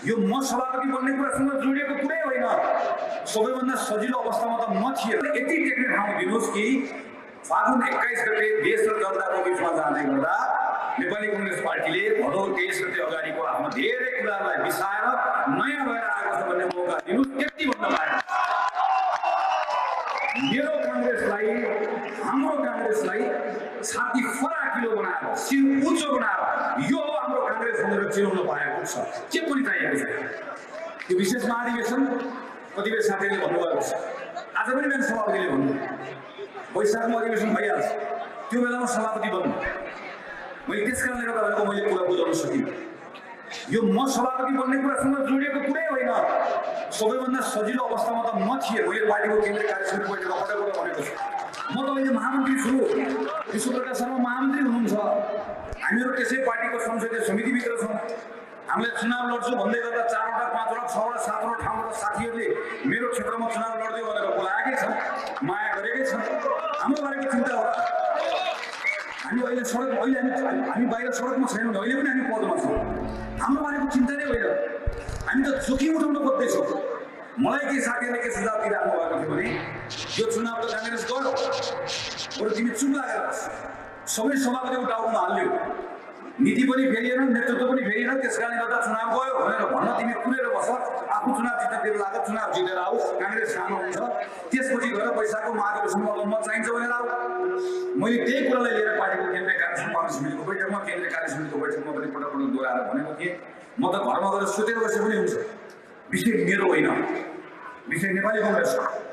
यो म सभापति बन्ने कुरासँग जोडिएको कुरै होइन। सबैभन्दा सजिलो अवस्थामा त म थिएँ। यति टेक्ने ठाउँ दिनुहोस् कि फागुन 21 गते देश र जनताको बिचमा जाँदै गर्दा नेपाली कांग्रेस पार्टीले भदौ 23 गते अगाडिको आफ्नो धेरै कुराहरूलाई बिसाएर नयाँ भएर आएको छ भन्ने मौका दिनुहोस्। त्यति भन्दा बाहेक मेरो कांग्रेसलाई, हाम्रो कांग्रेसलाई छाती फराकिलो बनाएर, शिर उच्च बनाएर यो हाम्रो कांग्रेस भनेर चिनाउन पाएको छ। के पनि चाहिएको छ। यो विशेष महाधिवेशन कतिपय साथीहरूले भन्नुभएको छ। आज पनि मेरो सभापतिले भन्नु वैशाखमा अधिवेशन भइहाल्छ, त्यो बेलामा सभापति बन्नु। मैले त्यस कारणले गर्दा भनेको मैले कुरा बुझाउन सकिनँ। यो म सभापति बन्ने कुरासँग जोडिएको कुरै होइन। सबैभन्दा सजिलो अवस्थामा त म थिएँ। मैले पार्टीको केन्द्रीय कार्यसमिति बैठकमा पटक भनेको छु। म त अहिले महामन्त्री छु, विश्वप्रकाश शर्मा महामन्त्री हुनुहुन्छ। हामीहरू त्यसै पार्टीको संसदीय समितिभित्र छौँ। हामीले चुनाव लड्छु भन्दै गर्दा 4वटा 5वटा 6वटा 7वटा ठाउँबाट साथीहरूले मेरो क्षेत्रमा चुनाव लड्दै भनेर बोलाएकै छन्, माया गरेकै छन्। हाम्रो बारेको चिन्ता हो र? हामी अहिले हामी बाहिर सडकमा छैनौँ, अहिले पनि हामी पदमा छौँ। हाम्रो बारेको चिन्ता नै होइन। हामी त जोखिम उठाउन खोज्दैछौँ। मलाई केही साथीहरूले के सुझाव दिइराख्नु भएको थियो भने यो चुनाव त कांग्रेस गयो, बरु तिमी चुप लागेर सबै सभापतिको टाउकोमा हाल्यौ, नीति पनि फेरिएन, नेतृत्व पनि फेरिएन, त्यस कारणले गर्दा चुनाव गयो भनेर भन्न तिमी कुरेर बस। आफू चुनाव जित्नतिर लाग, चुनाव जितेर आऊ, कांग्रेस सानो हुन्छ, त्यसपछि गएर पैसाको महाधिवेशनमा अब मत चाहिन्छ भनेर आऊ। मैले त्यही कुरालाई लिएर पार्टीको केन्द्रीय कार्यसमितिको बैठकमा, केन्द्रीय कार्यसमितिको बैठकमा पनि पटक पटक दोहोऱ्याएर भनेको थिएँ। म त घरमा गएर सुतेर बसे पनि हुन्छ। विषय मेरो होइन, विषय नेपाली कांग्रेस हो।